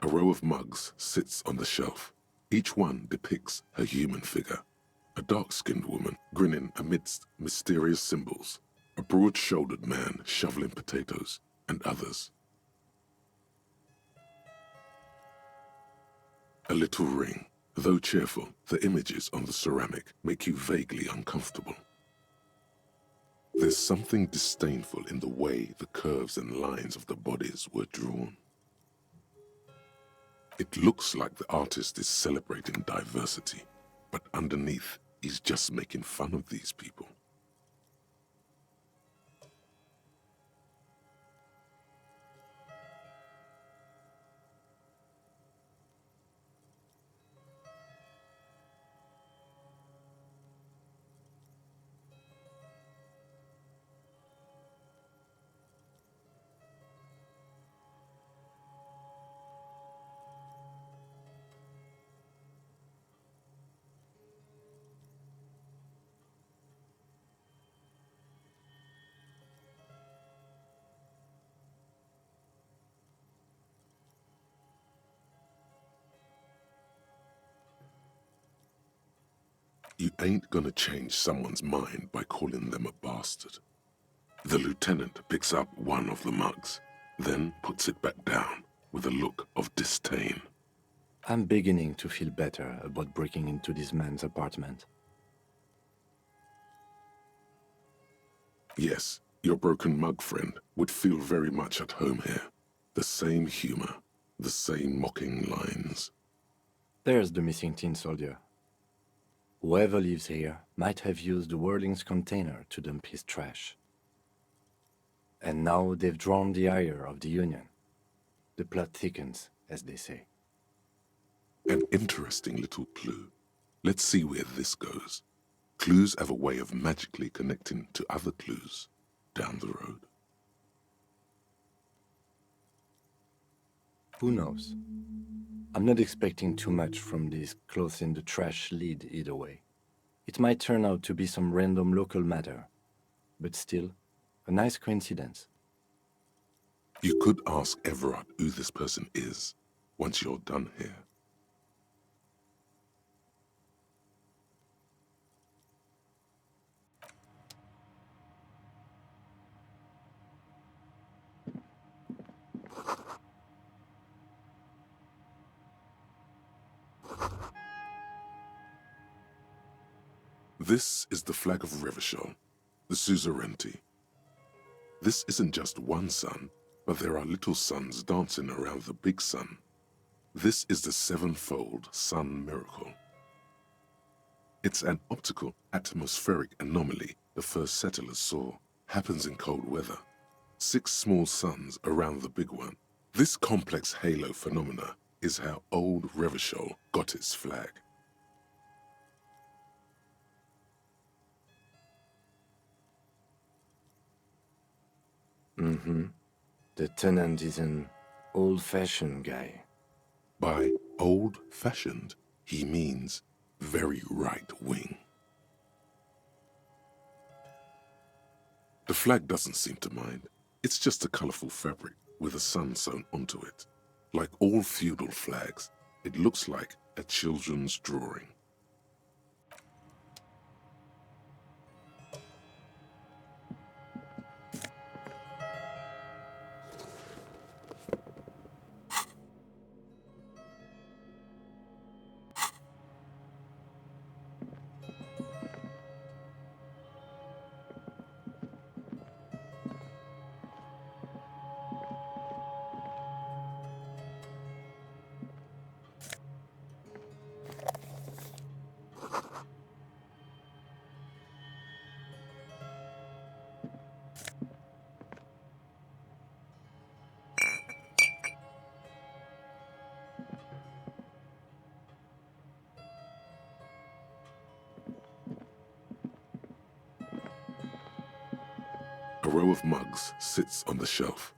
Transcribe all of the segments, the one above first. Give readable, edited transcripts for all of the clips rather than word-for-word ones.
A row of mugs sits on the shelf. Each one depicts a human figure. A dark-skinned woman grinning amidst mysterious symbols. A broad-shouldered man shoveling potatoes, and others. A little ring. Though cheerful, the images on the ceramic make you vaguely uncomfortable. There's something disdainful in the way the curves and lines of the bodies were drawn. It looks like the artist is celebrating diversity, but underneath, he's just making fun of these people. You ain't gonna change someone's mind by calling them a bastard. The lieutenant picks up one of the mugs, then puts it back down with a look of disdain. I'm beginning to feel better about breaking into this man's apartment. Yes, your broken mug friend would feel very much at home here. The same humor, the same mocking lines. There's the missing tin soldier. Whoever lives here might have used the Whirling's container to dump his trash. And now they've drawn the ire of the Union. The plot thickens, as they say. An interesting little clue. Let's see where this goes. Clues have a way of magically connecting to other clues down the road. Who knows? I'm not expecting too much from this clothes in the trash lead either way. It might turn out to be some random local matter, but still, a nice coincidence. You could ask Everard who this person is once you're done here. This is the flag of Revachol, the suzerainty. This isn't just one sun, but there are little suns dancing around the big sun. This is the sevenfold sun miracle. It's an optical atmospheric anomaly the first settlers saw. Happens in cold weather. 6 small suns around the big one. This complex halo phenomena is how old Revachol got its flag. The tenant is an old-fashioned guy. By old-fashioned, he means very right-wing. The flag doesn't seem to mind. It's just a colorful fabric with a sun sewn onto it. Like all feudal flags, it looks like a children's drawing. A row of mugs sits on the shelf.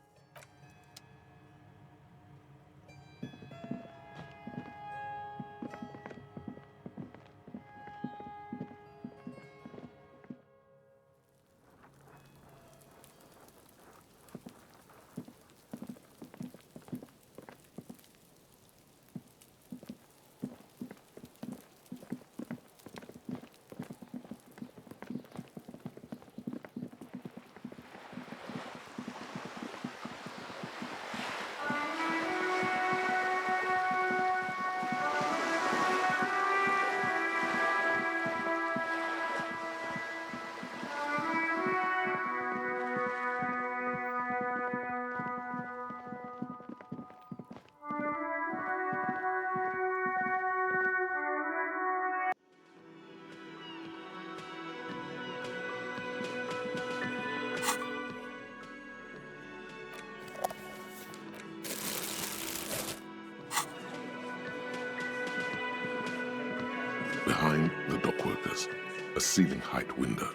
a ceiling height window.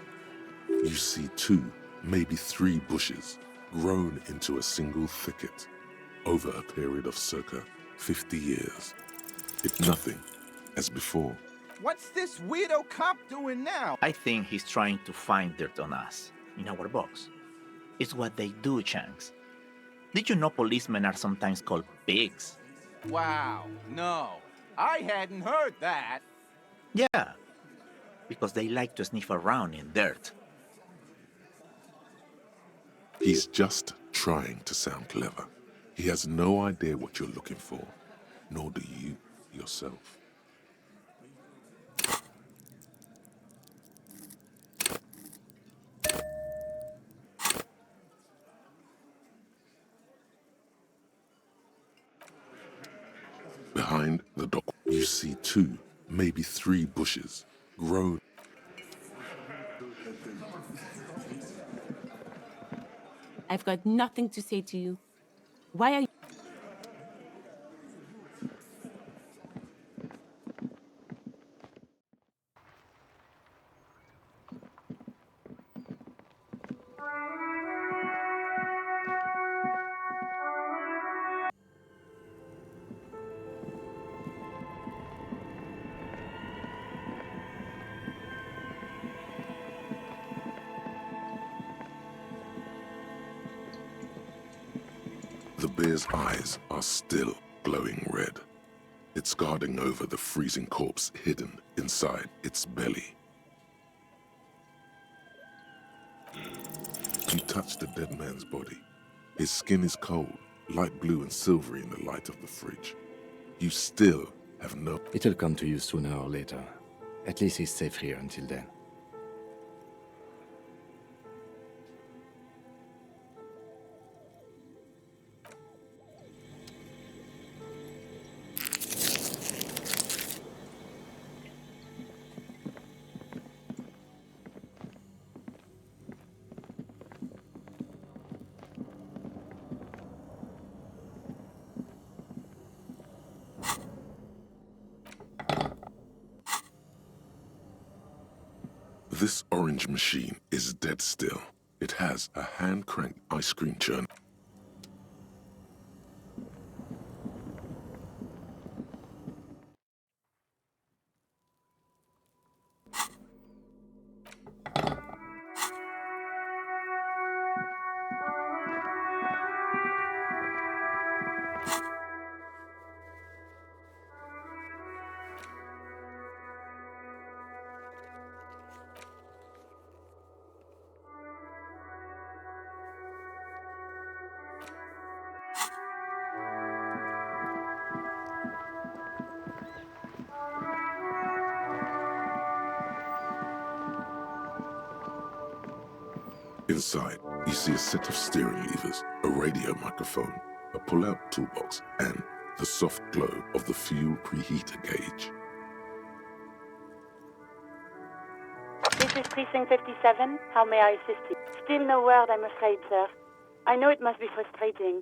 You see 2, maybe 3 bushes grown into a single thicket over a period of circa 50 years. It's nothing as before. What's this weirdo cop doing now? I think he's trying to find dirt on us, in our box. It's what they do, Shanks. Did you know policemen are sometimes called pigs? Wow, no. I hadn't heard that. Yeah, because they like to sniff around in dirt. He's just trying to sound clever. He has no idea what you're looking for, nor do you yourself. Behind the dock, you see 2, maybe 3 bushes grown. I've got nothing to say to you. Why are you... The bear's eyes are still glowing red. It's guarding over the freezing corpse hidden inside its belly. You touch the dead man's body. His skin is cold, light blue and silvery in the light of the fridge. You still have no... It'll come to you sooner or later. At least he's safe here until then. This orange machine is dead still. It has a hand-cranked ice cream churn. Inside, you see a set of steering levers, a radio microphone, a pull-out toolbox, and the soft glow of the fuel preheater gauge. This is Precinct 57. How may I assist you? Still no word, I'm afraid, sir. I know it must be frustrating.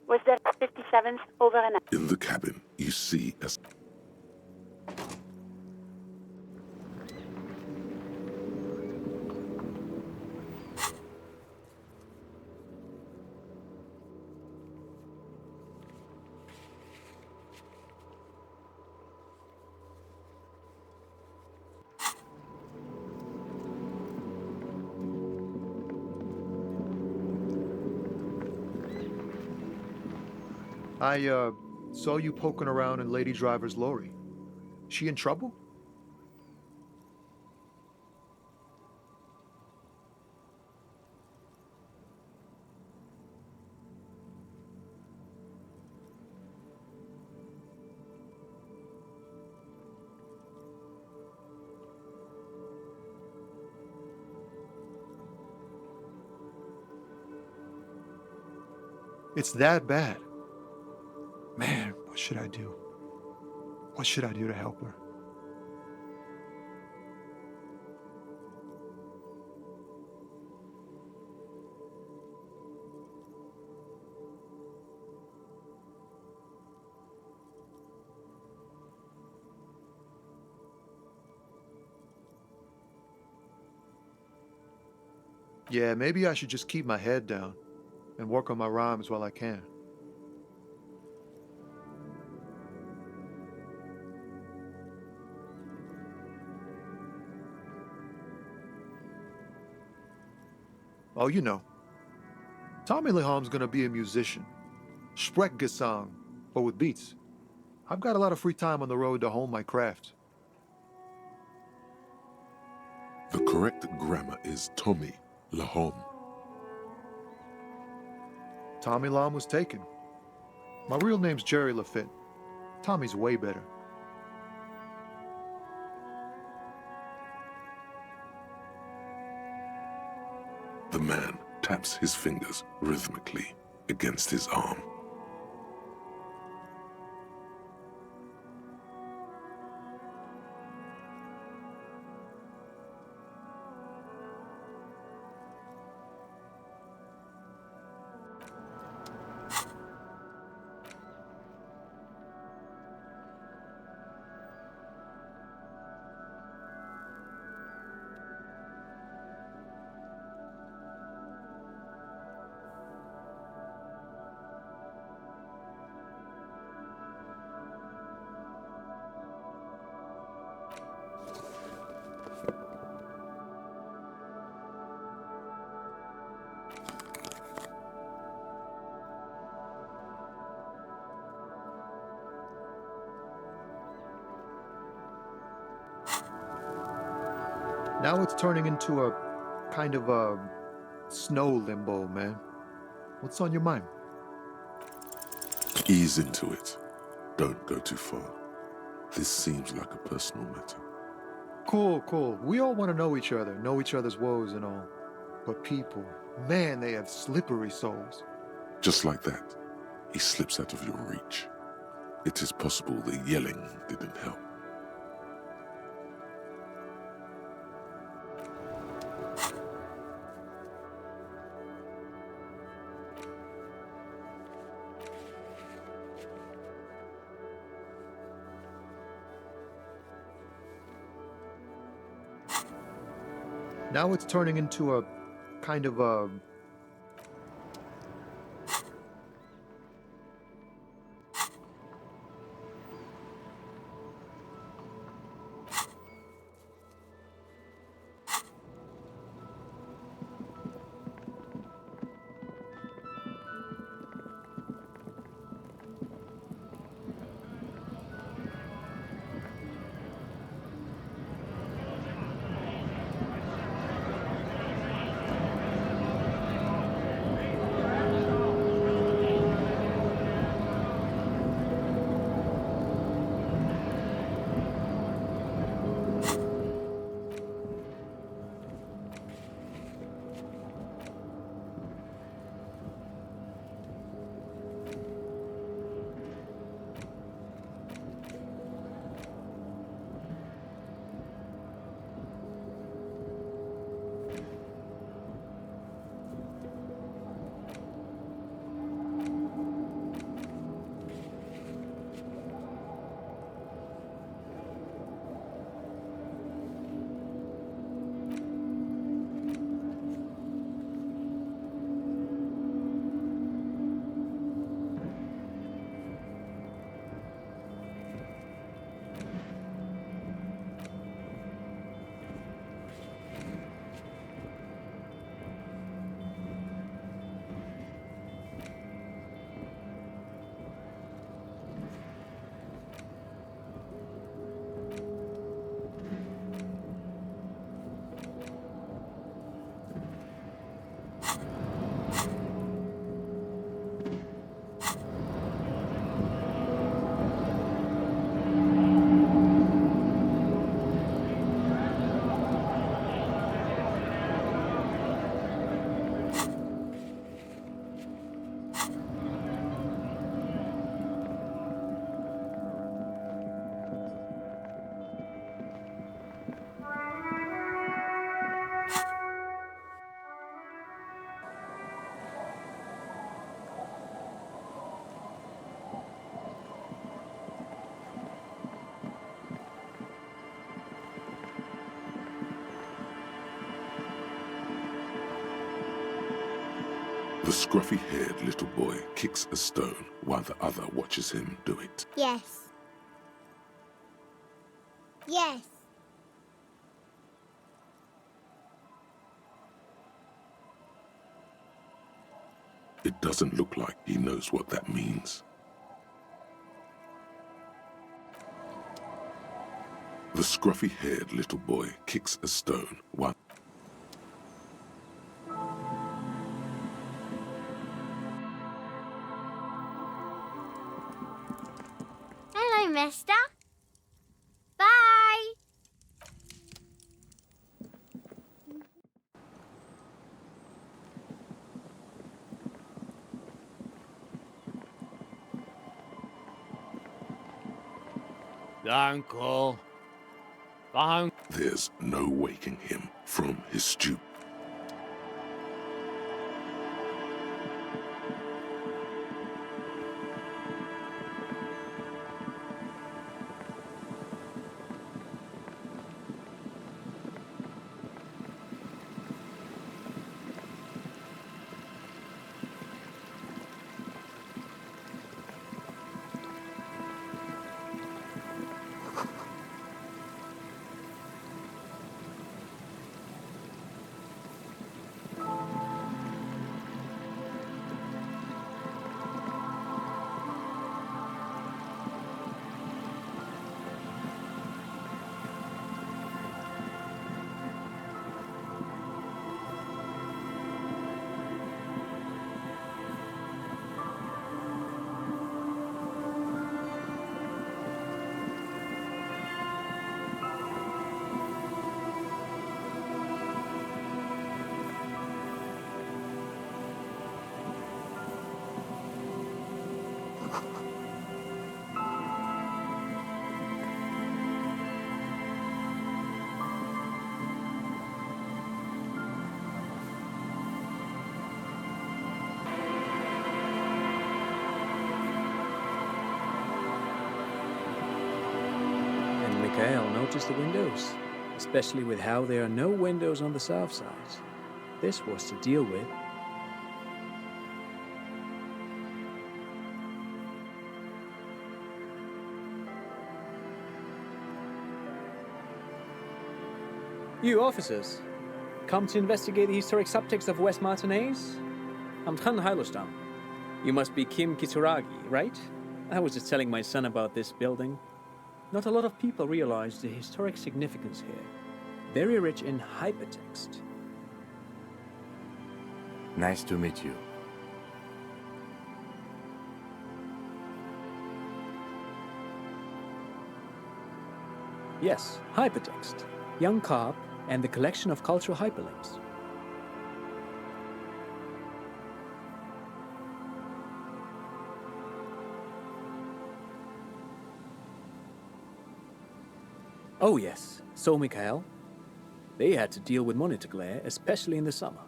Was there 57th over and out? In the cabin, you see a... I, saw you poking around in Lady Driver's lorry. She in trouble? It's that bad. Man, what should I do? What should I do to help her? Yeah, maybe I should just keep my head down and work on my rhymes while I can. Oh, you know, Tommy Leham's gonna be a musician. Sprechgesang, but with beats. I've got a lot of free time on the road to hone my craft. The correct grammar is Tommy Lahom. Tommy Lam was taken. My real name's Jerry Lafitte. Tommy's way better. The man taps his fingers rhythmically against his arm. Now it's turning into a kind of a snow limbo, man. What's on your mind? Ease into it. Don't go too far. This seems like a personal matter. Cool, cool. We all want to know each other's woes and all. But people, man, they have slippery souls. Just like that, he slips out of your reach. It is possible the yelling didn't help. Now it's turning into a kind of a The scruffy-haired little boy kicks a stone while the other watches him do it. Yes. Yes. It doesn't look like he knows what that means. The scruffy-haired little boy kicks a stone while... Hello, mister. Bye. Uncle. Uncle. There's no waking him from his stoop. And Mikhail noticed the windows, especially with how there are no windows on the south side. This was to deal with. You officers, come to investigate the historic subtext of West Martinez? I'm Tran Heilostam. You must be Kim Kitsuragi, right? I was just telling my son about this building. Not a lot of people realize the historic significance here. Very rich in hypertext. Nice to meet you. Yes, hypertext. Young Carp and the collection of cultural hyperlinks. Oh yes, so Mikhail. They had to deal with monitor glare, especially in the summer.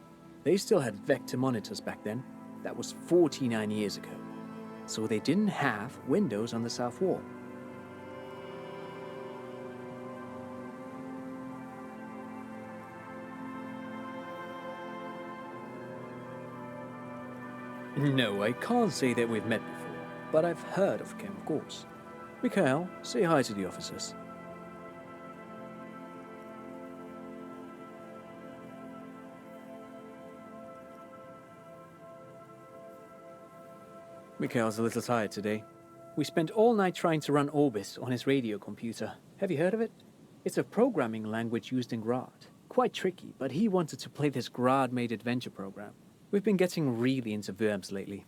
They still had vector monitors back then. That was 49 years ago. So they didn't have windows on the south wall. No, I can't say that we've met before, but I've heard of Kim, of course. Mikhail, say hi to the officers. Mikhail's a little tired today. We spent all night trying to run Orbis on his radio computer. Have you heard of it? It's a programming language used in Grad. Quite tricky, but he wanted to play this Grad-made adventure program. We've been getting really into verbs lately.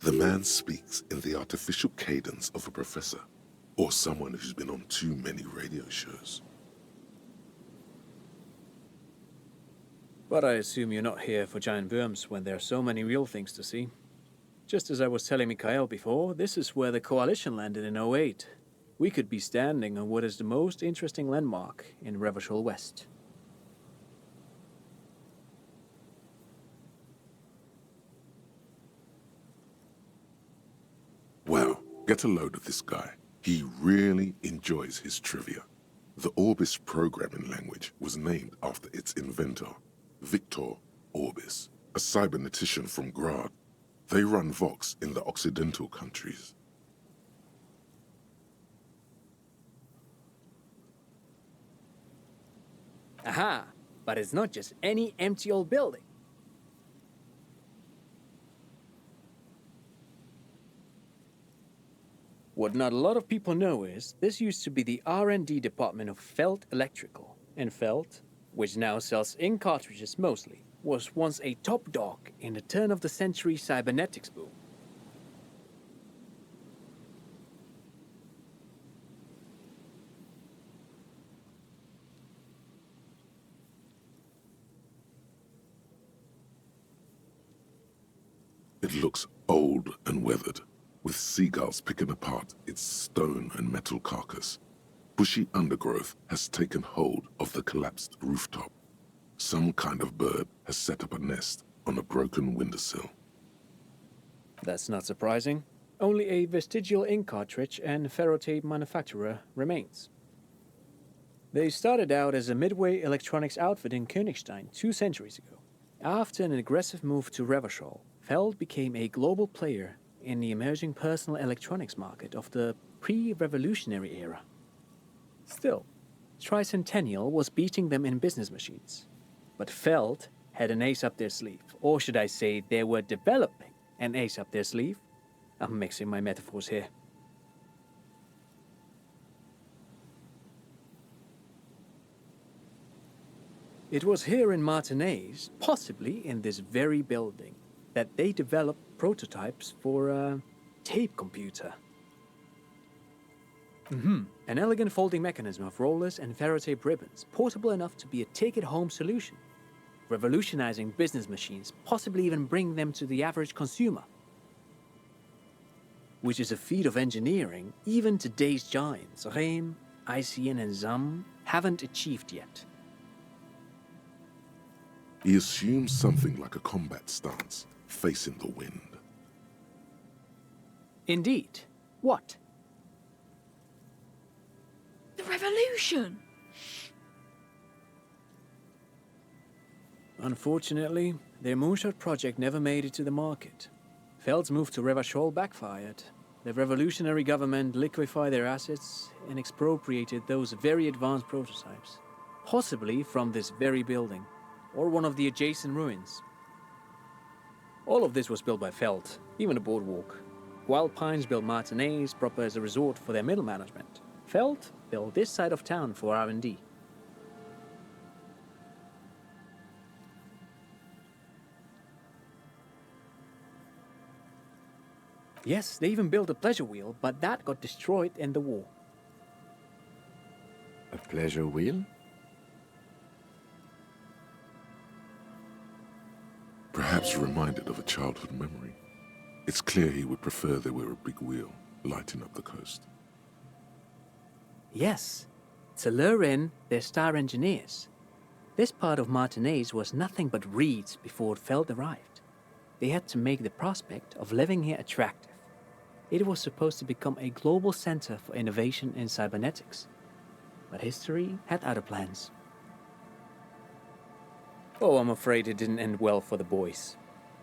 The man speaks in the artificial cadence of a professor, or someone who's been on too many radio shows. But I assume you're not here for giant worms when there are so many real things to see. Just as I was telling Mikhail before, this is where the Coalition landed in '08. We could be standing on what is the most interesting landmark in Revachol West. Wow, get a load of this guy. He really enjoys his trivia. The Orbis programming language was named after its inventor, Victor Orbis, a cybernetician from Grad. They run Vox in the Occidental countries. Aha! But it's not just any empty old building. What not a lot of people know is this used to be the R&D department of Felt Electrical, and Felt, which now sells ink cartridges mostly, was once a top dog in the turn-of-the-century cybernetics boom. It looks old and weathered, with seagulls picking apart its stone and metal carcass. Bushy undergrowth has taken hold of the collapsed rooftop. Some kind of bird has set up a nest on a broken windowsill. That's not surprising. Only a vestigial ink cartridge and ferrotape manufacturer remains. They started out as a midway electronics outfit in Königstein 2 centuries ago. After an aggressive move to Revachol, Feld became a global player in the emerging personal electronics market of the pre-revolutionary era. Still, Tricentennial was beating them in business machines. But Feld had an ace up their sleeve, or should I say they were developing an ace up their sleeve. I'm mixing my metaphors here. It was here in Martinez, possibly in this very building, that they developed prototypes for a tape computer. An elegant folding mechanism of rollers and ferrotape ribbons, portable enough to be a take-it-home solution, revolutionizing business machines, possibly even bring them to the average consumer. Which is a feat of engineering even today's giants, Rehm, ICN and ZAM, haven't achieved yet. He assumes something like a combat stance, facing the wind. Indeed. What? The revolution! Unfortunately, their moonshot project never made it to the market. Feld's move to Revachol backfired. The revolutionary government liquefied their assets and expropriated those very advanced prototypes, possibly from this very building, or one of the adjacent ruins. All of this was built by Feld, even the boardwalk. Wild Pines built Martinez proper as a resort for their middle management. Feld built this side of town for R&D. Yes, they even built a pleasure wheel, but that got destroyed in the war. A pleasure wheel? Perhaps reminded of a childhood memory. It's clear he would prefer there were a big wheel lighting up the coast. Yes, to lure in their star engineers. This part of Martinez was nothing but reeds before Feld arrived. They had to make the prospect of living here attractive. It was supposed to become a global center for innovation in cybernetics. But history had other plans. Oh, I'm afraid it didn't end well for the boys.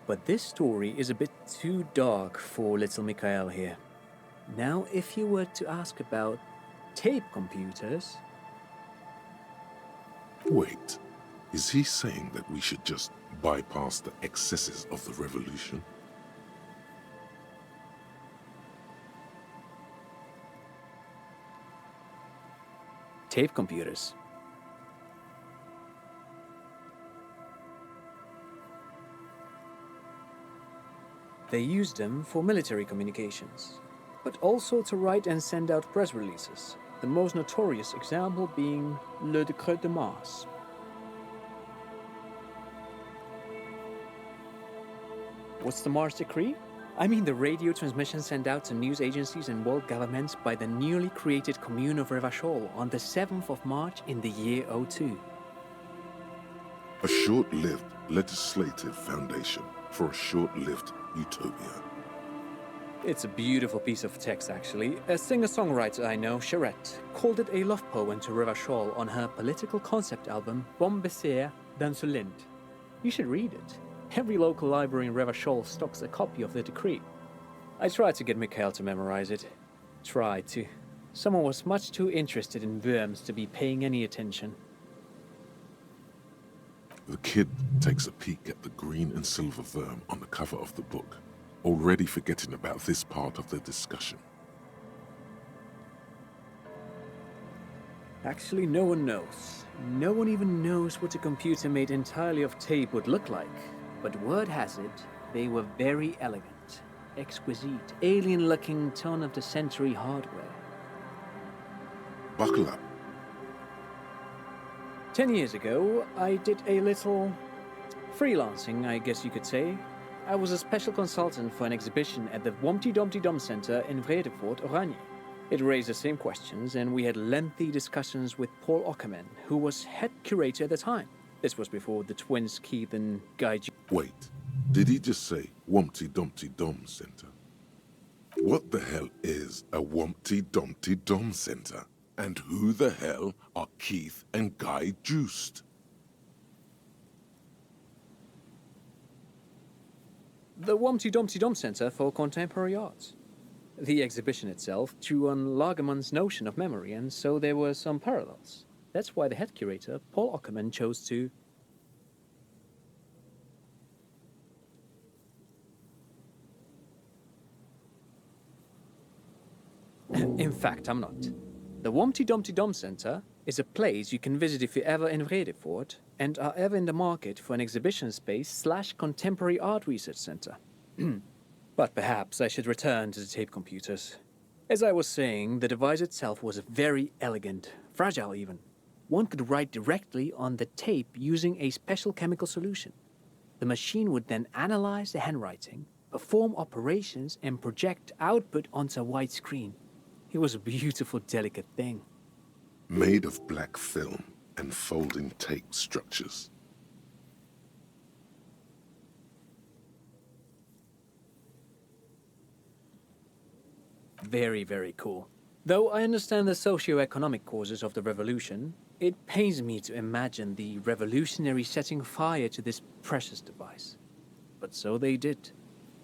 But this story is a bit too dark for little Mikhail here. Now, if you were to ask about tape computers... Wait, is he saying that we should just bypass the excesses of the revolution? Tape computers. They used them for military communications, but also to write and send out press releases, the most notorious example being Le Décret de Mars. What's the Mars Decree? I mean the radio transmission sent out to news agencies and world governments by the newly created Commune of Revachol on the 7th of March in the year 02. A short-lived legislative foundation for a short-lived utopia. It's a beautiful piece of text, actually. A singer-songwriter I know, Charette, called it a love poem to Revachol on her political concept album, Bon Baiser dans le Lind. You should read it. Every local library in Revachol stocks a copy of the decree. I tried to get Mikhail to memorize it. Tried to. Someone was much too interested in worms to be paying any attention. The kid takes a peek at the green and silver worm on the cover of the book, already forgetting about this part of the discussion. Actually, no one knows. No one even knows what a computer made entirely of tape would look like. But word has it, they were very elegant, exquisite, alien-looking turn-of-the-century hardware. Buckle up. 10 years ago, I did a little freelancing, I guess you could say. I was a special consultant for an exhibition at the Wompty Dumpty Dum Center in Vredefort, Oranje. It raised the same questions, and we had lengthy discussions with Paul Ockerman, who was head curator at the time. This was before the twins Keith and Guy G. Wait, did he just say Wompty Dumpty Dum Center? What the hell is a Wompty Dumpty Dum Center? And who the hell are Keith and Guy Juiced? The Wompty Dumpty Dum Center for Contemporary Arts. The exhibition itself drew on Lagerman's notion of memory, and so there were some parallels. That's why the head curator, Paul Ockerman, chose to... In fact, I'm not. The Wompty Dumpty Dum Center is a place you can visit if you're ever in Vredefort and are ever in the market for an exhibition space / contemporary art research center. But perhaps I should return to the tape computers. As I was saying, the device itself was very elegant, fragile even. One could write directly on the tape using a special chemical solution. The machine would then analyze the handwriting, perform operations, and project output onto a white screen. It was a beautiful, delicate thing. Made of black film and folding tape structures. Very, very cool. Though I understand the socio-economic causes of the revolution, it pains me to imagine the revolutionaries setting fire to this precious device. But so they did.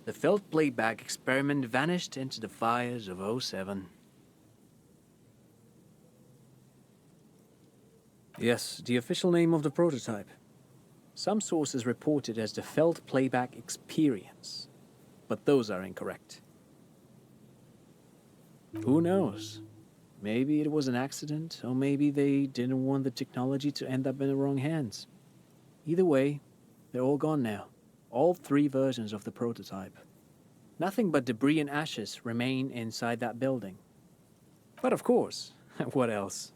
The felt playback experiment vanished into the fires of '07. Yes, the official name of the prototype. Some sources report it as the Felt Playback Experience, but those are incorrect. Who knows? Maybe it was an accident, or maybe they didn't want the technology to end up in the wrong hands. Either way, they're all gone now. All 3 versions of the prototype. Nothing but debris and ashes remain inside that building. But of course, what else?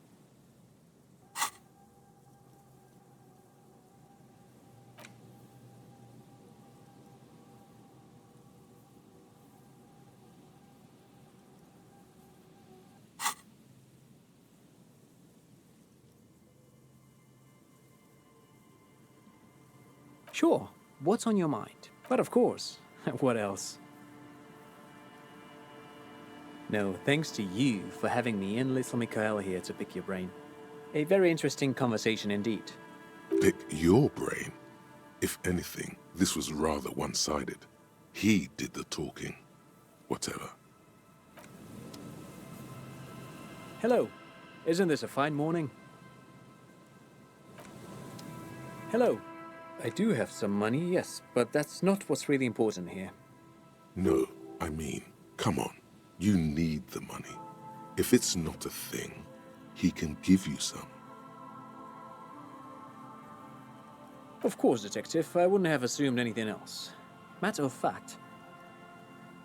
Sure, what's on your mind? But of course, what else? No, thanks to you for having me and little Mikhail here to pick your brain. A very interesting conversation indeed. Pick your brain? If anything, this was rather one-sided. He did the talking. Whatever. Hello, isn't this a fine morning? Hello. I do have some money, yes, but that's not what's really important here. No, I mean, come on. You need the money. If it's not a thing, he can give you some. Of course, Detective. I wouldn't have assumed anything else. Matter of fact,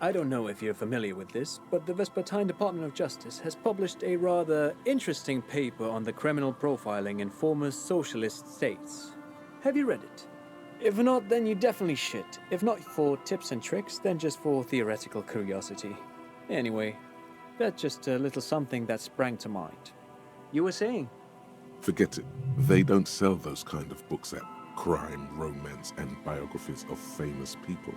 I don't know if you're familiar with this, but the Vespertine Department of Justice has published a rather interesting paper on the criminal profiling in former socialist states. Have you read it? If not, then you definitely should. If not for tips and tricks, then just for theoretical curiosity. Anyway, that's just a little something that sprang to mind. You were saying? Forget it. They don't sell those kind of books at crime, romance, and biographies of famous people.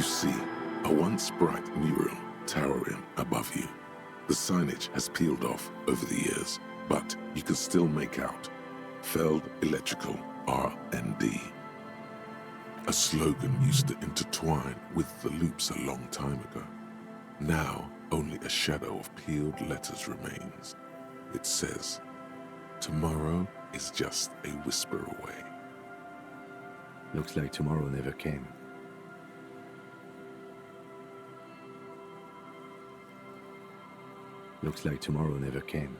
see a once bright mural towering above you. The signage has peeled off over the years, but you can still make out Feld Electrical R&D. A slogan used to intertwine with the loops a long time ago. Now, only a shadow of peeled letters remains. It says, "Tomorrow is just a whisper away." Looks like tomorrow never came. Looks like tomorrow never came.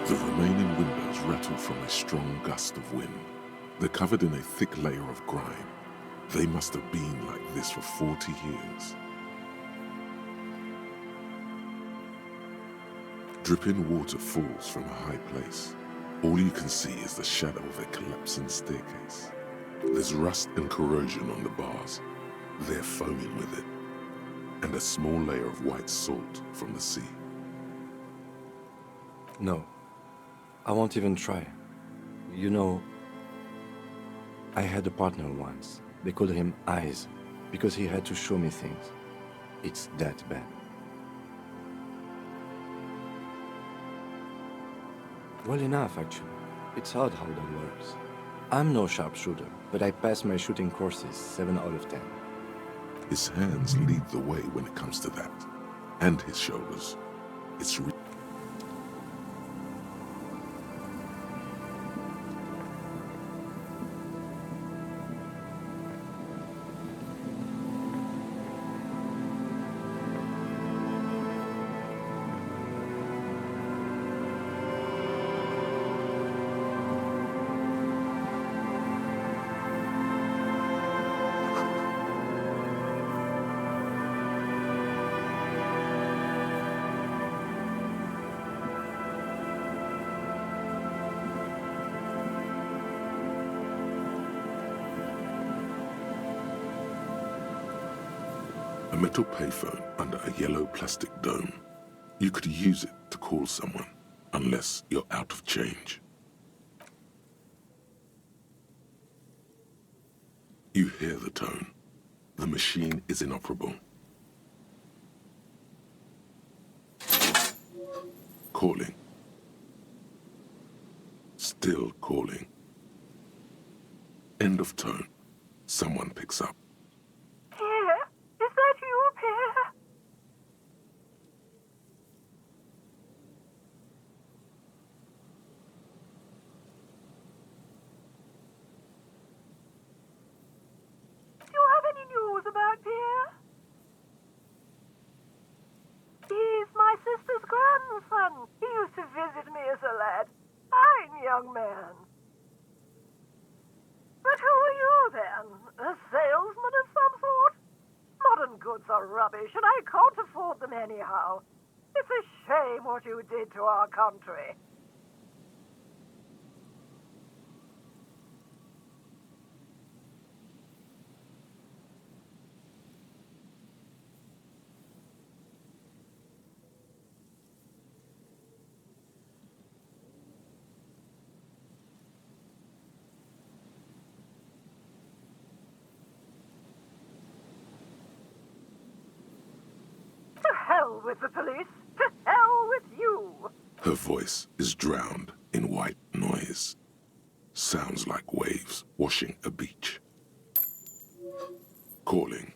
The remaining windows rattle from a strong gust of wind. They're covered in a thick layer of grime. They must have been like this for 40 years. Dripping water falls from a high place. All you can see is the shadow of a collapsing staircase. There's rust and corrosion on the bars. They're foaming with it. And a small layer of white salt from the sea. No, I won't even try. You know, I had a partner once. They called him Eyes, because he had to show me things. It's that bad. Well enough, actually. It's odd how that works. I'm no sharpshooter, but I passed my shooting courses 7 out of 10. His hands lead the way when it comes to that. And his shoulders. It's a metal payphone under a yellow plastic dome. You could use it to call someone, unless you're out of change. You hear the tone. The machine is inoperable. Calling. Still calling. End of tone. Someone picks up. Pierre? Is that you, Pierre? Do you have any news about Pierre? He's my sister's grandson. He used to visit me as a lad. Fine young man. But who are you, then? A salesman of some sort? Modern goods are rubbish, and I can't afford them anyhow. It's a shame what you did to our country. To hell with the police. To hell with you. Her voice is drowned in white noise. Sounds like waves washing a beach. Calling.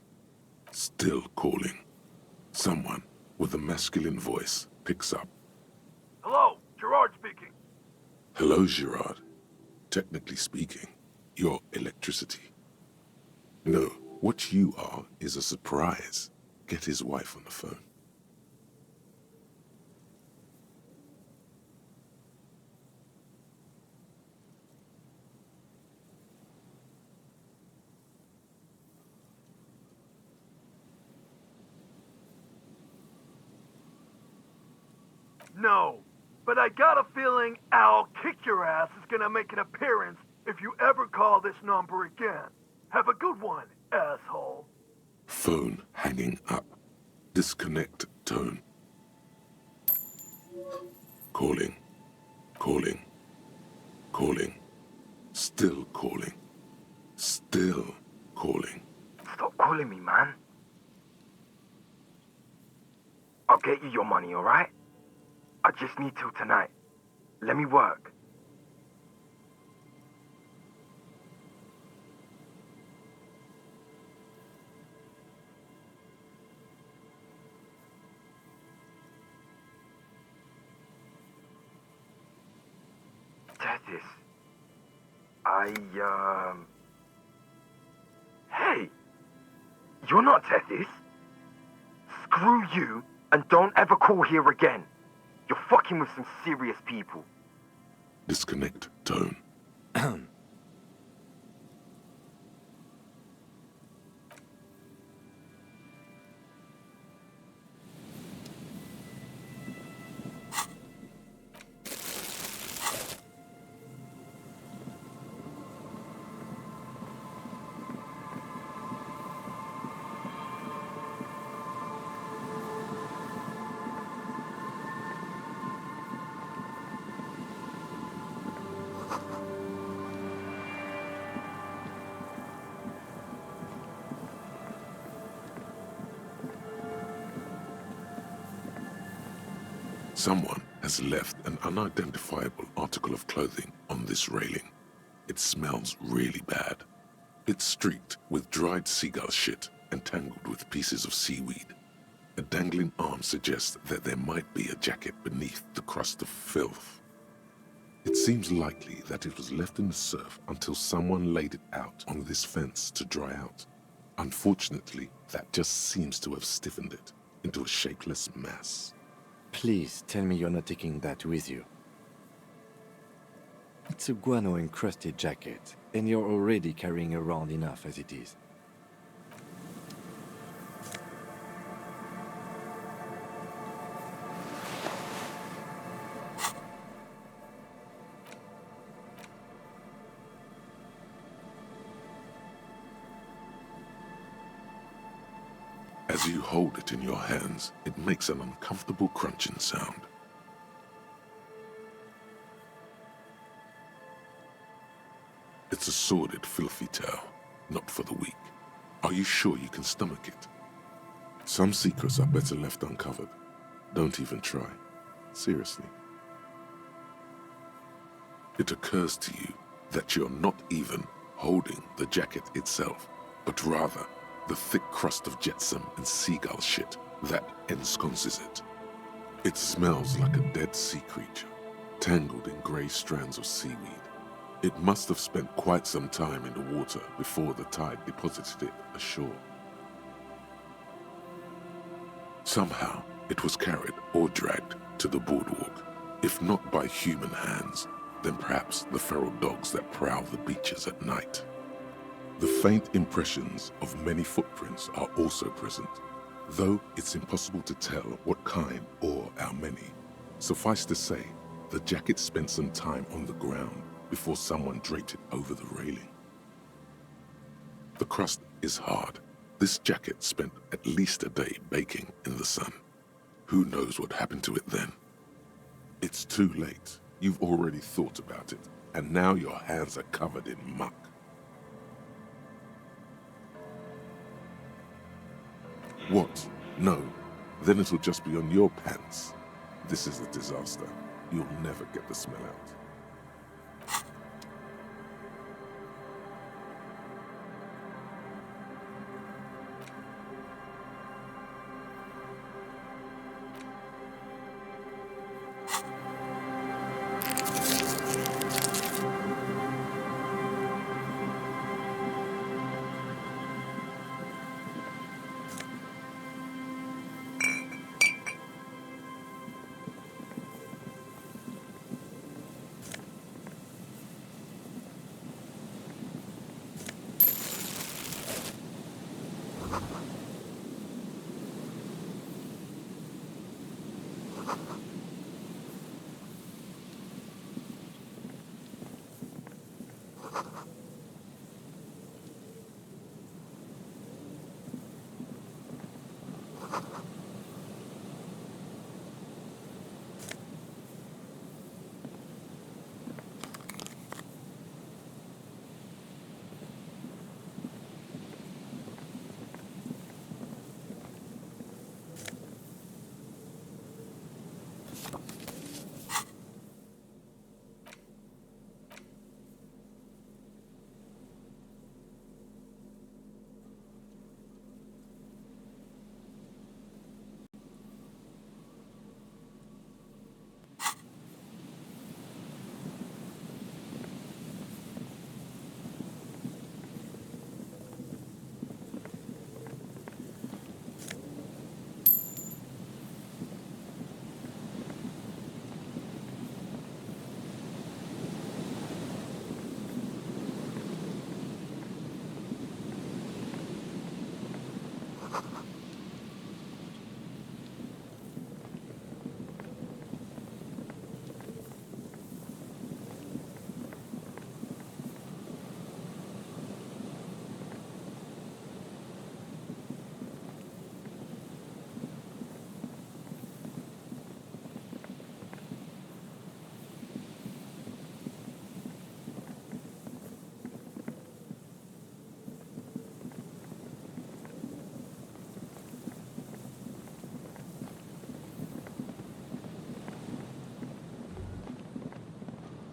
Still calling. Someone with a masculine voice picks up. Hello, Gerard speaking. Hello, Gerard. Technically speaking, you're electricity. No, what you are is a surprise. Get his wife on the phone. know. But I got a feeling I'll kick your ass is gonna make an appearance if you ever call this number again. Have a good one, asshole. Phone hanging up. Disconnect tone. Calling. Calling. Calling. Still calling. Still calling. Stop calling me, man. I'll get you your money, alright? I just need till tonight. Let me work. Tethys. Hey! You're not Tethys. Screw you, and don't ever call here again. You're fucking with some serious people. Disconnect tone. Someone has left an unidentifiable article of clothing on this railing. It smells really bad. It's streaked with dried seagull shit and tangled with pieces of seaweed. A dangling arm suggests that there might be a jacket beneath the crust of filth. It seems likely that it was left in the surf until someone laid it out on this fence to dry out. Unfortunately, that just seems to have stiffened it into a shapeless mass. Please tell me you're not taking that with you. It's a guano-encrusted jacket, and you're already carrying around enough as it is. As you hold it in your hands, it makes an uncomfortable crunching sound. It's a sordid, filthy tale, not for the weak. Are you sure you can stomach it? Some secrets are better left uncovered. Don't even try. Seriously. It occurs to you that you're not even holding the jacket itself, but rather the thick crust of jetsam and seagull shit that ensconces it. It smells like a dead sea creature, tangled in grey strands of seaweed. It must have spent quite some time in the water before the tide deposited it ashore. Somehow, it was carried or dragged to the boardwalk. If not by human hands, then perhaps the feral dogs that prowl the beaches at night. The faint impressions of many footprints are also present, though it's impossible to tell what kind or how many. Suffice to say, the jacket spent some time on the ground before someone draped it over the railing. The crust is hard. This jacket spent at least a day baking in the sun. Who knows what happened to it then? It's too late. You've already thought about it, and now your hands are covered in muck. What? No. Then it'll just be on your pants. This is a disaster. You'll never get the smell out.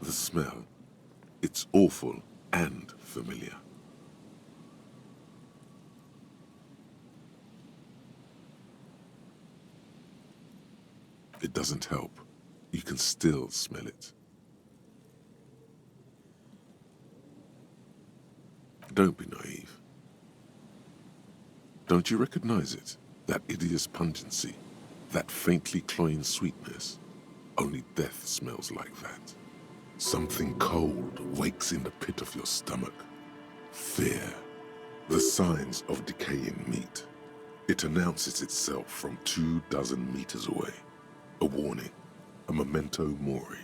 The smell, it's awful and familiar. It doesn't help. You can still smell it. Don't be naive. Don't you recognize it? That hideous pungency, that faintly cloying sweetness. Only death smells like that. Something cold wakes in the pit of your stomach. Fear. The signs of decaying meat. It announces itself from 24 meters away. A warning, a memento mori.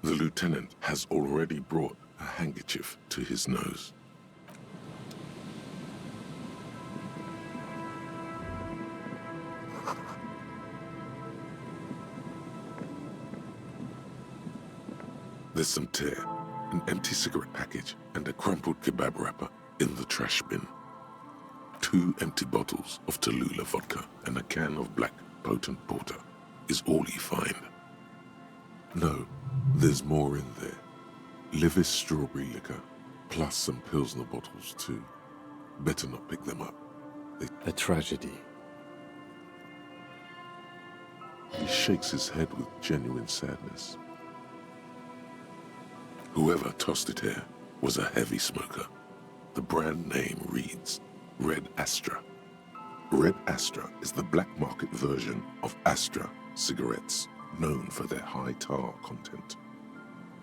The lieutenant has already brought a handkerchief to his nose. There's some tear, an empty cigarette package, and a crumpled kebab wrapper in the trash bin. 2 empty bottles of Tallulah vodka and a can of black potent porter is all you find. No, there's more in there. Livis strawberry liquor, plus some Pilsner bottles too. Better not pick them up. A tragedy. He shakes his head with genuine sadness. Whoever tossed it here was a heavy smoker. The brand name reads Red Astra. Red Astra is the black market version of Astra cigarettes, known for their high tar content.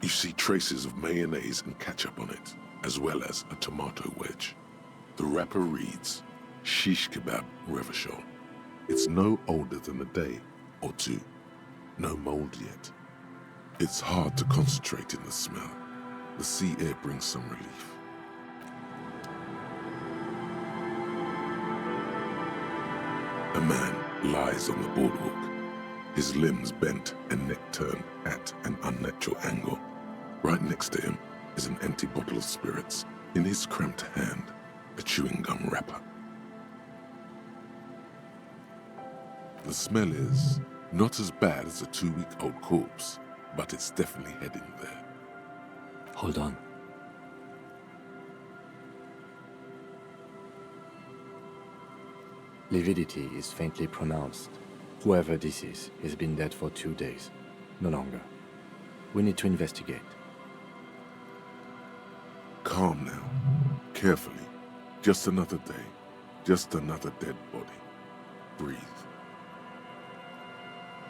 You see traces of mayonnaise and ketchup on it, as well as a tomato wedge. The wrapper reads Shish Kebab Revachol. It's no older than a day or two. No mold yet. It's hard to concentrate in the smell. The sea air brings some relief. A man lies on the boardwalk, his limbs bent and neck turned at an unnatural angle. Right next to him is an empty bottle of spirits. In his cramped hand, a chewing gum wrapper. The smell is not as bad as a 2-week-old corpse, but it's definitely heading there. Hold on. Lividity is faintly pronounced. Whoever this is has been dead for 2 days. No longer. We need to investigate. Calm now. Carefully. Just another day. Just another dead body. Breathe.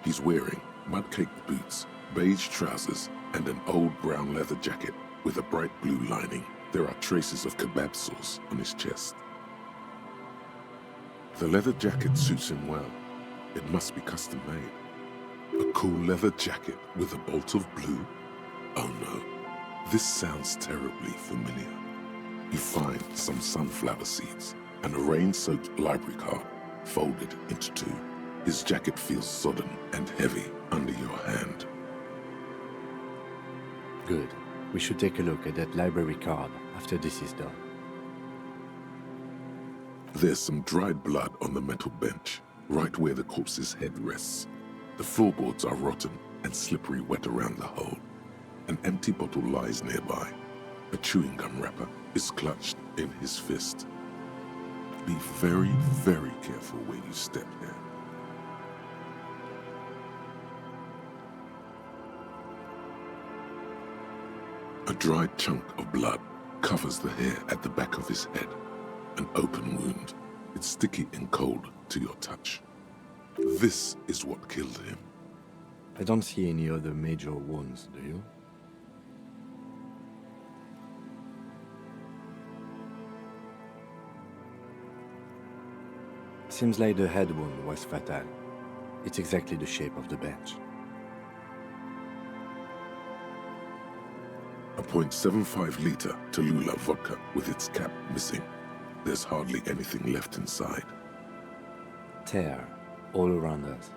He's wearing mud-caked boots, beige trousers, and an old brown leather jacket with a bright blue lining. There are traces of kebab sauce on his chest. The leather jacket suits him well. It must be custom made. A cool leather jacket with a bolt of blue? Oh no, this sounds terribly familiar. You find some sunflower seeds and a rain-soaked library card folded into two. His jacket feels sodden and heavy under your hand. Good. We should take a look at that library card after this is done. There's some dried blood on the metal bench, right where the corpse's head rests. The floorboards are rotten and slippery wet around the hole. An empty bottle lies nearby. A chewing gum wrapper is clutched in his fist. Be very, very careful where you step here. A dried chunk of blood covers the hair at the back of his head. An open wound. It's sticky and cold to your touch. This is what killed him. I don't see any other major wounds, do you? Seems like the head wound was fatal. It's exactly the shape of the bench. A .75-liter Tallulah vodka with its cap missing. There's hardly anything left inside. Tear all around us.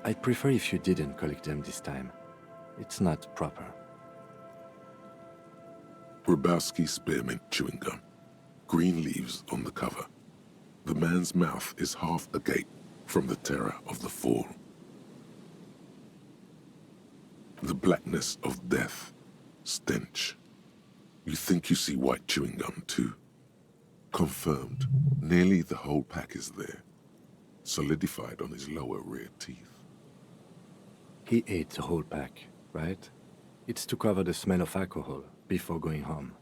I'd prefer if you didn't collect them this time. It's not proper. Grabowski spearmint chewing gum. Green leaves on the cover. The man's mouth is half agape from the terror of the fall. The blackness of death. Stench. You think you see white chewing gum too. Confirmed. Nearly the whole pack is there. Solidified on his lower rear teeth. He ate the whole pack, right? It's to cover the smell of alcohol before going home.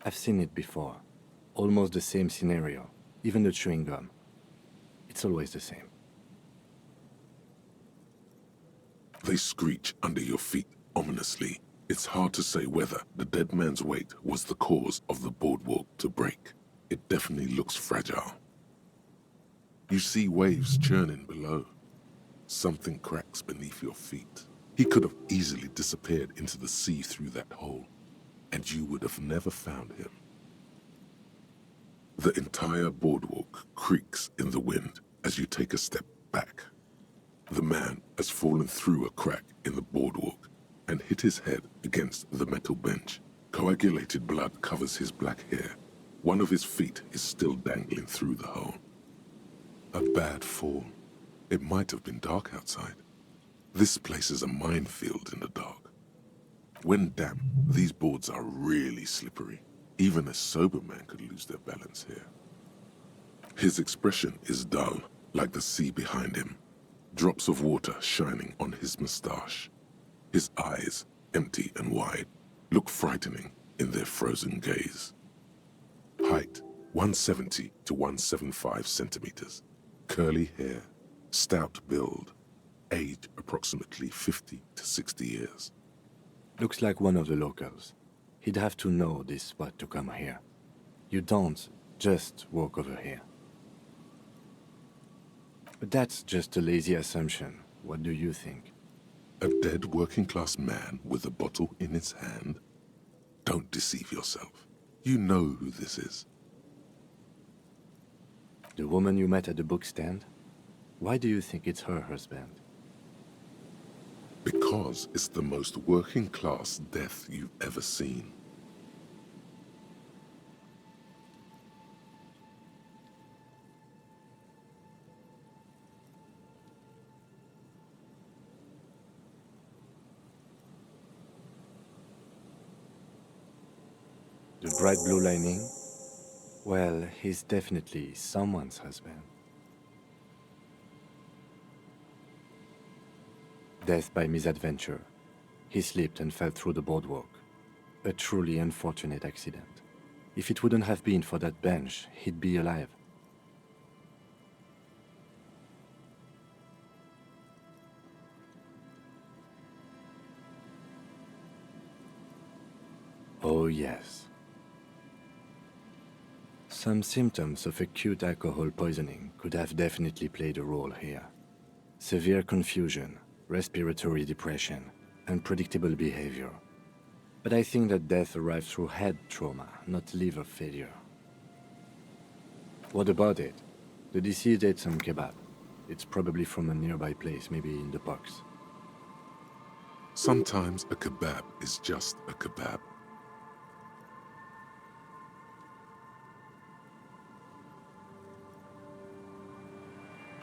I've seen it before. Almost the same scenario. Even the chewing gum. It's always the same. They screech under your feet ominously. It's hard to say whether the dead man's weight was the cause of the boardwalk to break. It definitely looks fragile. You see waves churning below. Something cracks beneath your feet. He could have easily disappeared into the sea through that hole, and you would have never found him. The entire boardwalk creaks in the wind as you take a step back. The man has fallen through a crack in the boardwalk and hit his head against the metal bench. Coagulated blood covers his black hair. One of his feet is still dangling through the hole. A bad fall. It might have been dark outside. This place is a minefield in the dark. When damp, these boards are really slippery. Even a sober man could lose their balance here. His expression is dull, like the sea behind him. Drops of water shining on his mustache. His eyes, empty and wide, look frightening in their frozen gaze. Height, 170 to 175 centimeters. Curly hair, stout build. Age, approximately 50 to 60 years. Looks like one of the locals. He'd have to know this spot to come here. You don't just walk over here. But that's just a lazy assumption. What do you think? A dead working-class man with a bottle in his hand? Don't deceive yourself. You know who this is. The woman you met at the book stand? Why do you think it's her husband? Because it's the most working-class death you've ever seen. The bright blue lining? Well, he's definitely someone's husband. Death by misadventure. He slipped and fell through the boardwalk. A truly unfortunate accident. If it wouldn't have been for that bench, he'd be alive. Oh yes. Some symptoms of acute alcohol poisoning could have definitely played a role here. Severe confusion, respiratory depression, unpredictable behavior. But I think that death arrived through head trauma, not liver failure. What about it? The deceased ate some kebab. It's probably from a nearby place, maybe in the box. Sometimes a kebab is just a kebab.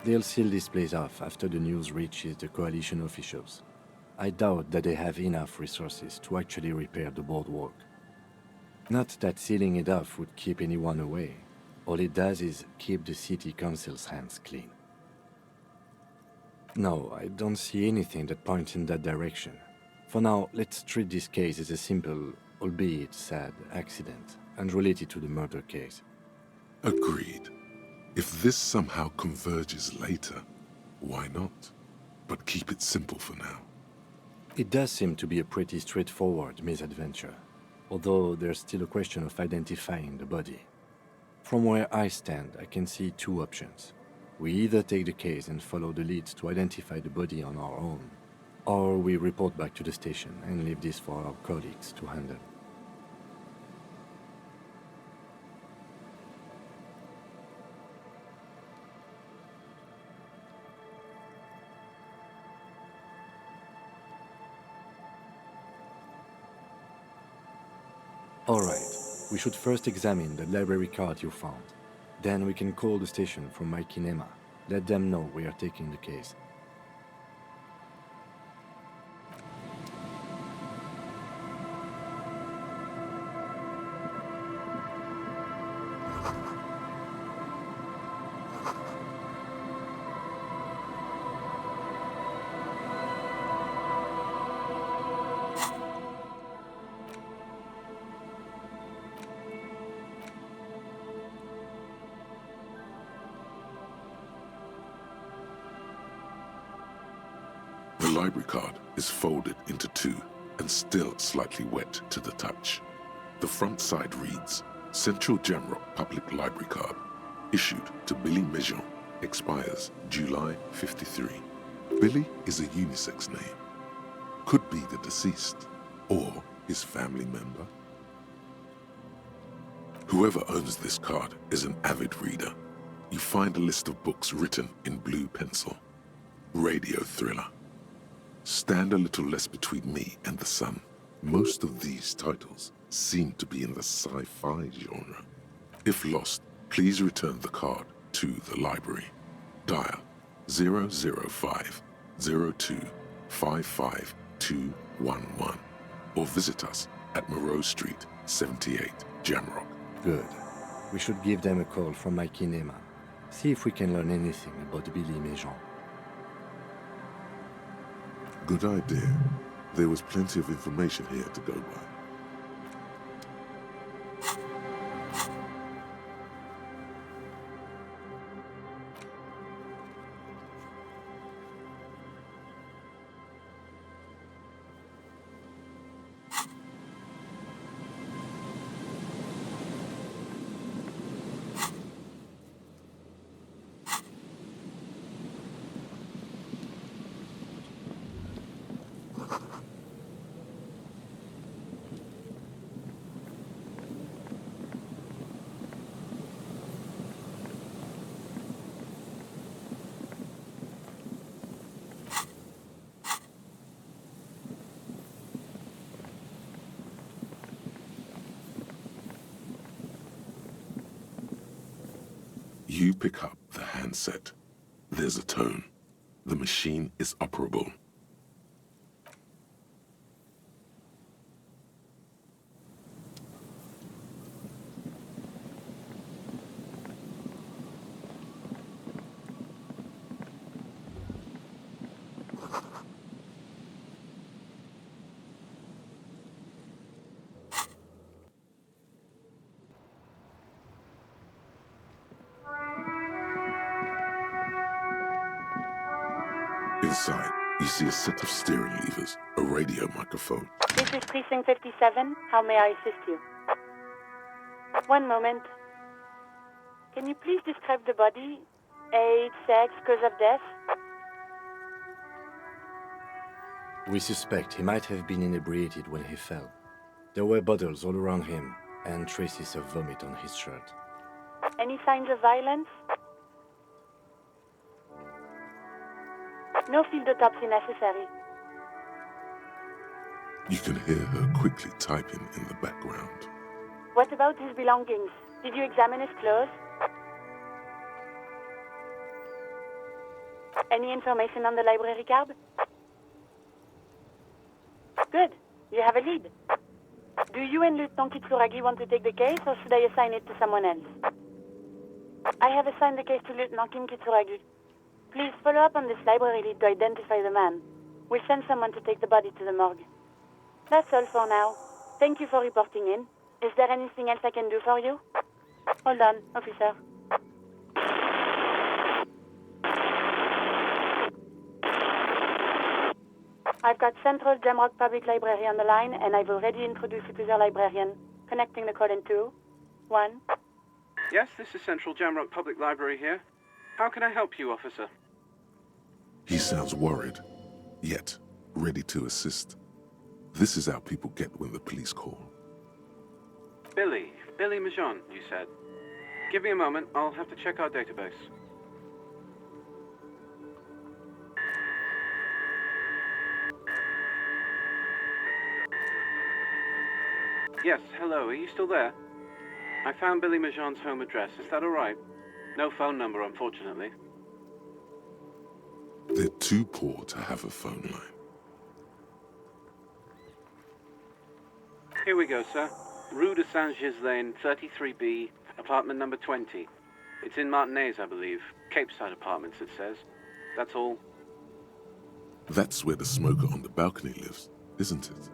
They'll seal this place off after the news reaches the coalition officials. I doubt that they have enough resources to actually repair the boardwalk. Not that sealing it off would keep anyone away. All it does is keep the city council's hands clean. No, I don't see anything that points in that direction. For now, let's treat this case as a simple, albeit sad, accident, unrelated to the murder case. Agreed. If this somehow converges later, why not? But keep it simple for now. It does seem to be a pretty straightforward misadventure, although there's still a question of identifying the body. From where I stand, I can see two options. We either take the case and follow the leads to identify the body on our own, or we report back to the station and leave this for our colleagues to handle. Alright, we should first examine the library card you found. Then we can call the station from my kinema. Let them know we are taking the case. The library card is folded into two and still slightly wet to the touch. The front side reads, Central Jamrock Public Library Card, issued to Billy Mejean, expires July 53. Billy is a unisex name. Could be the deceased or his family member. Whoever owns this card is an avid reader. You find a list of books written in blue pencil. Radio thriller. Stand a little less between me and the sun. Most of these titles seem to be in the sci-fi genre. If lost, please return the card to the library. Dial 005 02 55211 or visit us at Moreau Street, 78, Jamrock. Good. We should give them a call from my kinema. See if we can learn anything about Billy Mejean. Good idea. There was plenty of information here to go by. You pick up the handset. There's a tone. The machine is operable. Inside, you see a set of steering levers, a radio microphone. This is Precinct 57. How may I assist you? One moment. Can you please describe the body? Age, sex, cause of death? We suspect he might have been inebriated when he fell. There were bottles all around him and traces of vomit on his shirt. Any signs of violence? No field autopsy necessary. You can hear her quickly typing in the background. What about his belongings? Did you examine his clothes? Any information on the library card? Good. You have a lead. Do you and Lieutenant Kitsuragi want to take the case, or should I assign it to someone else? I have assigned the case to Lieutenant Kim Kitsuragi. Please follow up on this library lead to identify the man. We'll send someone to take the body to the morgue. That's all for now. Thank you for reporting in. Is there anything else I can do for you? Hold on, officer. I've got Central Jamrock Public Library on the line, and I've already introduced you to their librarian. Connecting the call in 2, 1. Yes, this is Central Jamrock Public Library here. How can I help you, officer? He sounds worried, yet ready to assist. This is how people get when the police call. Billy Majon, you said. Give me a moment, I'll have to check our database. Yes, hello, are you still there? I found Billy Majon's home address, is that alright? No phone number, unfortunately. They're too poor to have a phone line. Here we go, sir. Rue de Saint-Ghislain, 33B, apartment number 20. It's in Martinez, I believe. Cape Side Apartments, it says. That's all. That's where the smoker on the balcony lives, isn't it?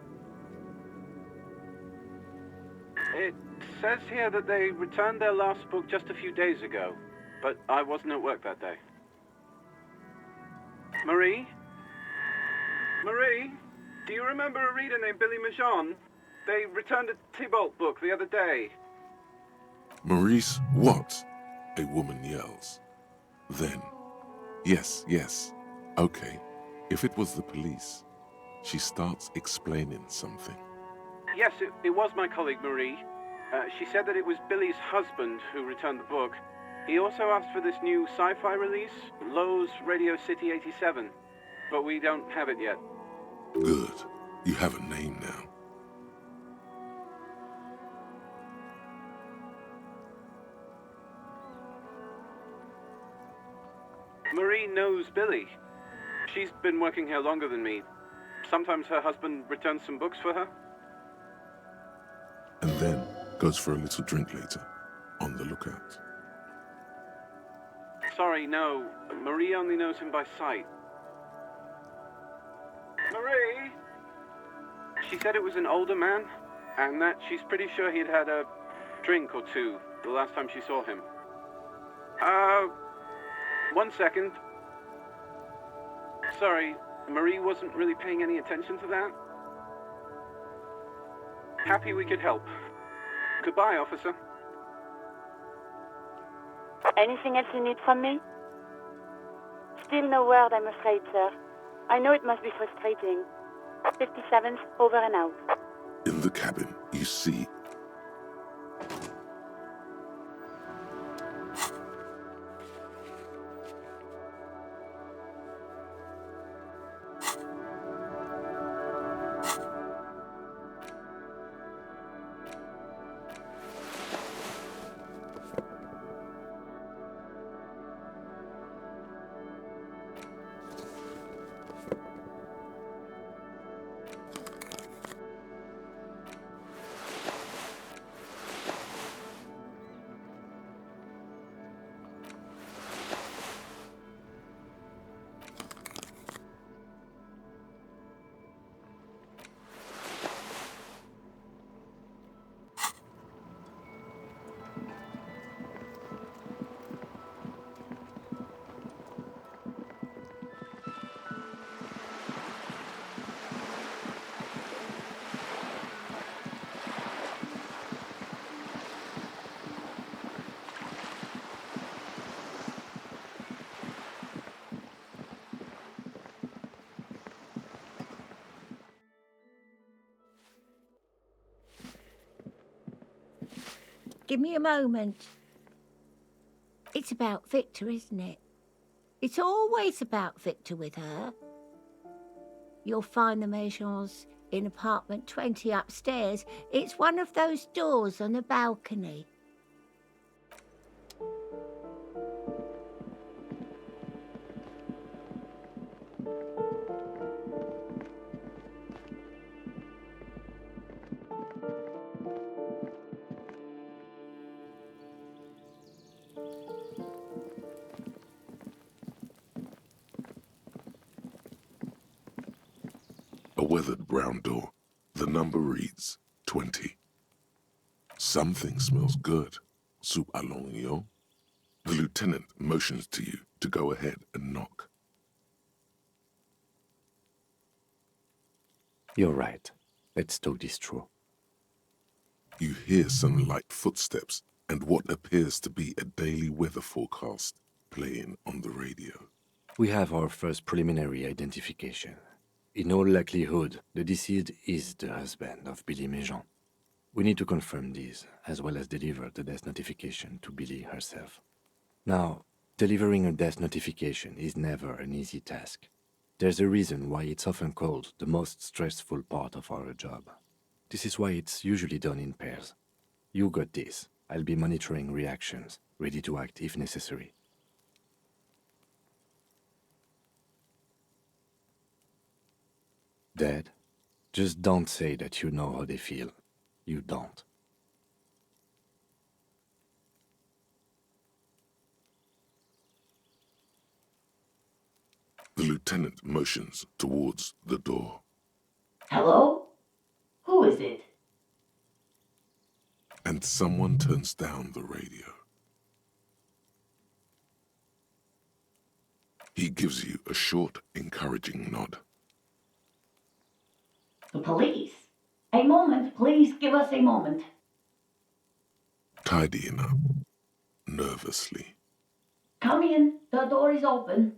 It says here that they returned their last book just a few days ago, but I wasn't at work that day. Marie? Marie? Do you remember a reader named Billy Majon? They returned a Tybalt book the other day. Maurice, what? A woman yells. Then, yes, okay. If it was the police, she starts explaining something. Yes, it was my colleague Marie. She said that it was Billy's husband who returned the book. He also asked for this new sci-fi release, Lowe's Radio City 87, but we don't have it yet. Good. You have a name now. Marie knows Billy. She's been working here longer than me. Sometimes her husband returns some books for her. And then goes for a little drink later. On the lookout. Sorry, no. Marie only knows him by sight. Marie? She said it was an older man, and that she's pretty sure he'd had a drink or two the last time she saw him. 1 second. Sorry, Marie wasn't really paying any attention to that. Happy we could help. Goodbye, officer. Anything else you need from me? Still no word, I'm afraid, sir. I know it must be frustrating. 57th, over and out. In the cabin, you see Give me a moment. It's about Victor, isn't it? It's always about Victor with her. You'll find the Maisons in apartment 20 upstairs. It's one of those doors on the balcony. A weathered brown door. The number reads 20. Something smells good. Soup à l'oignon. The lieutenant motions to you to go ahead and knock. You're right. Let's talk this through. You hear some light footsteps and what appears to be a daily weather forecast playing on the radio. We have our first preliminary identification. In all likelihood, the deceased is the husband of Billy Maison. We need to confirm this, as well as deliver the death notification to Billy herself. Now, delivering a death notification is never an easy task. There's a reason why it's often called the most stressful part of our job. This is why it's usually done in pairs. You got this. I'll be monitoring reactions, ready to act if necessary. Dad, just don't say that you know how they feel. You don't. The lieutenant motions towards the door. Hello? Who is it? And someone turns down the radio. He gives you a short, encouraging nod. The police. A moment, please give us a moment. Tidying up, nervously. Come in, the door is open.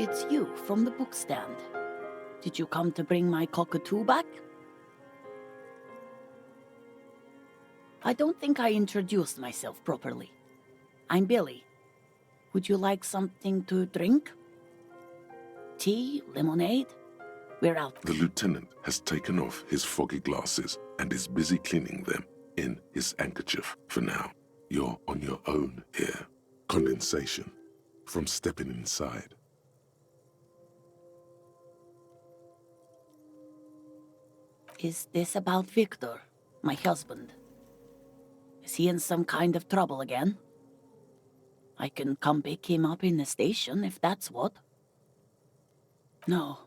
It's you from the book stand. Did you come to bring my cockatoo back? I don't think I introduced myself properly. I'm Billy. Would you like something to drink? Tea? Lemonade? We're out. The lieutenant has taken off his foggy glasses and is busy cleaning them in his handkerchief for now. You're on your own here. Condensation from stepping inside. Is this about Victor, my husband? Is he in some kind of trouble again? I can come pick him up in the station if that's what. No,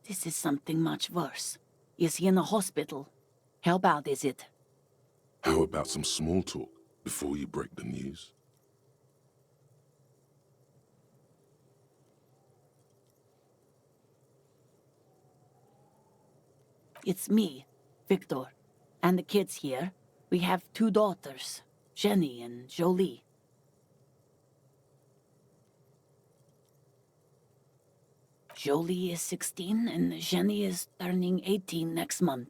this is something much worse. Is he in a hospital? How bad is it? How about some small talk before you break the news? It's me, Victor, and the kids here. We have 2 daughters, Jenny and Jolie. Jolie is 16 and Jenny is turning 18 next month.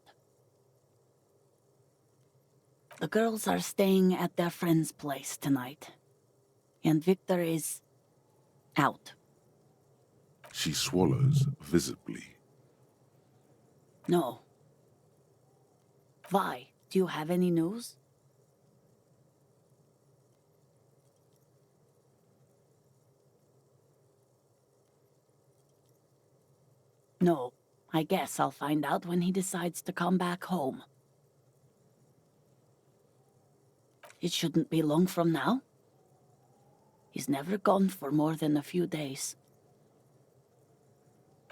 The girls are staying at their friend's place tonight. And Victor is out. She swallows visibly. No. Vi, do you have any news? No. I guess I'll find out when he decides to come back home. It shouldn't be long from now. He's never gone for more than a few days.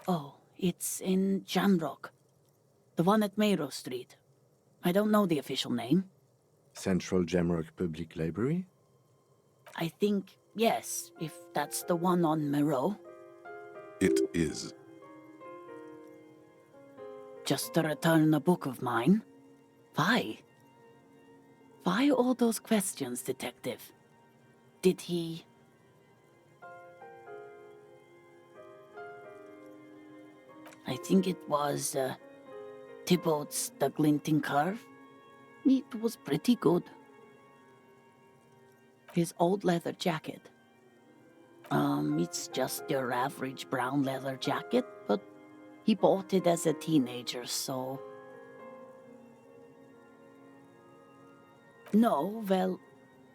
Oh, it's in Jamrock. The one at Mayrow Street. I don't know the official name. Central Jamrock Public Library? I think, yes, if that's the one on Mayrow. It is. Just to return a book of mine. Why? Why all those questions, Detective? Did he... I think it was, Thibault's The Glinting Curve. It was pretty good. His old leather jacket. It's just your average brown leather jacket, but he bought it as a teenager, so... No, well,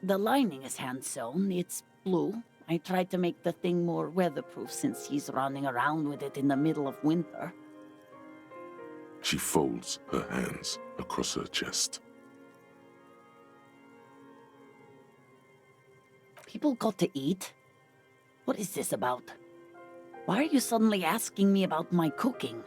the lining is hand-sewn. It's blue. I tried to make the thing more weatherproof since he's running around with it in the middle of winter. She folds her hands across her chest. People got to eat. What is this about? Why are you suddenly asking me about my cooking?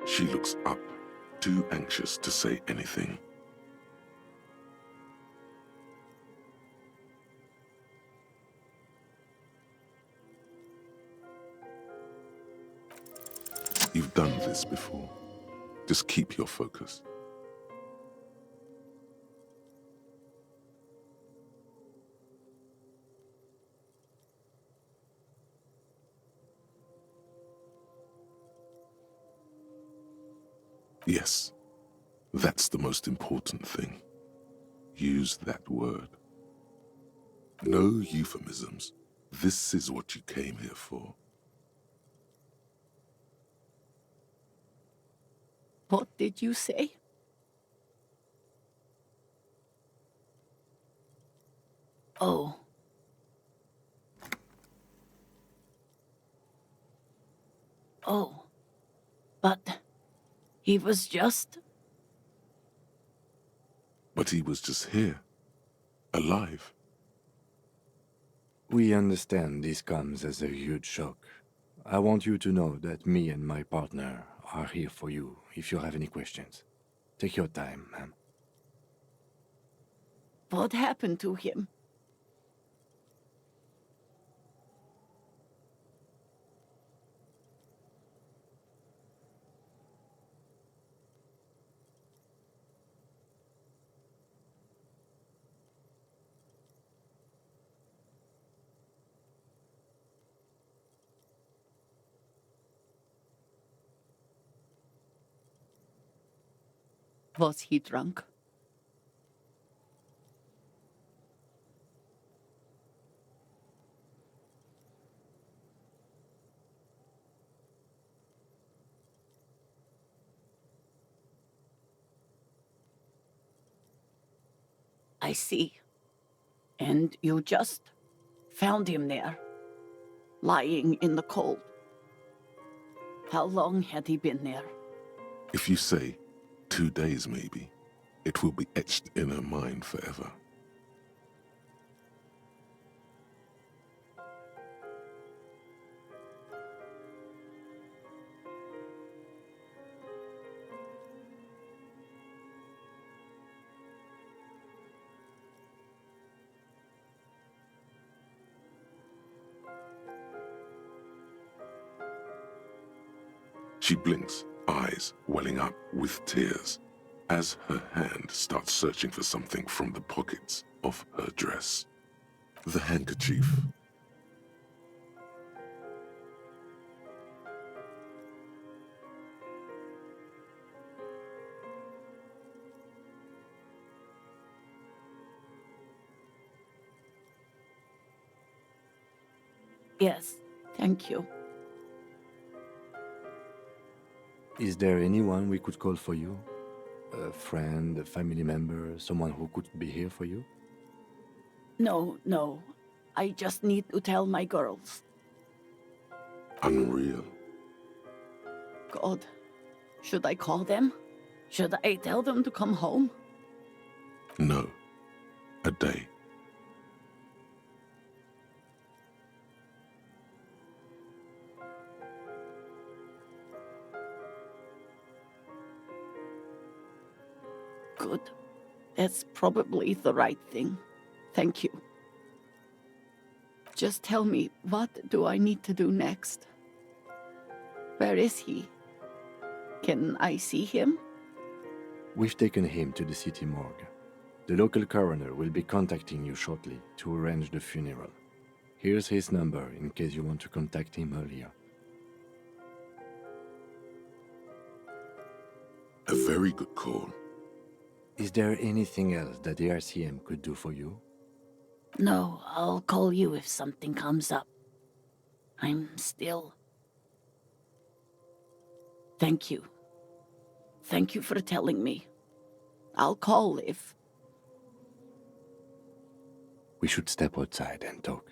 She looks up, too anxious to say anything. You've done this before. Just keep your focus. Yes, that's the most important thing. Use that word. No euphemisms. This is what you came here for. What did you say? Oh. Oh. But he was just... But he was just here, alive. We understand this comes as a huge shock. I want you to know that me and my partner are here for you if you have any questions. Take your time, ma'am. What happened to him? Was he drunk? I see. And you just found him there, lying in the cold. How long had he been there? If you say 2 days maybe, it will be etched in her mind forever. She blinks, eyes welling up with tears, as her hand starts searching for something from the pockets of her dress. The handkerchief. Yes, thank you. Is there anyone we could call for you? A friend, a family member, someone who could be here for you? No, no. I just need to tell my girls. Unreal. God, should I call them? Should I tell them to come home? No. A day. Good. That's probably the right thing. Thank you. Just tell me, what do I need to do next? Where is he? Can I see him? We've taken him to the city morgue. The local coroner will be contacting you shortly to arrange the funeral. Here's his number in case you want to contact him earlier. A very good call. Is there anything else that the RCM could do for you? No, I'll call you if something comes up. I'm still... Thank you. Thank you for telling me. I'll call if... We should step outside and talk.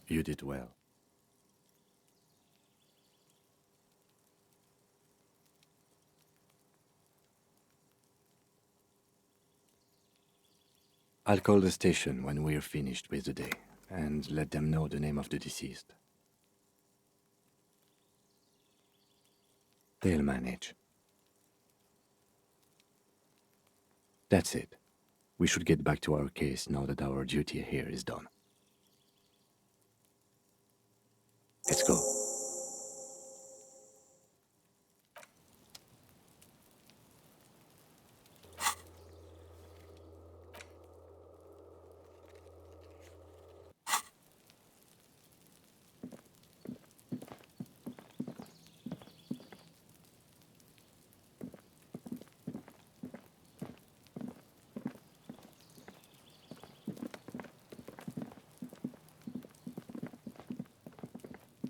You did well. I'll call the station when we're finished with the day, and let them know the name of the deceased. They'll manage. That's it. We should get back to our case now that our duty here is done. Let's go.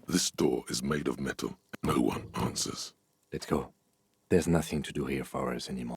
This door is made of metal. No one answers. Let's go. There's nothing to do here for us anymore.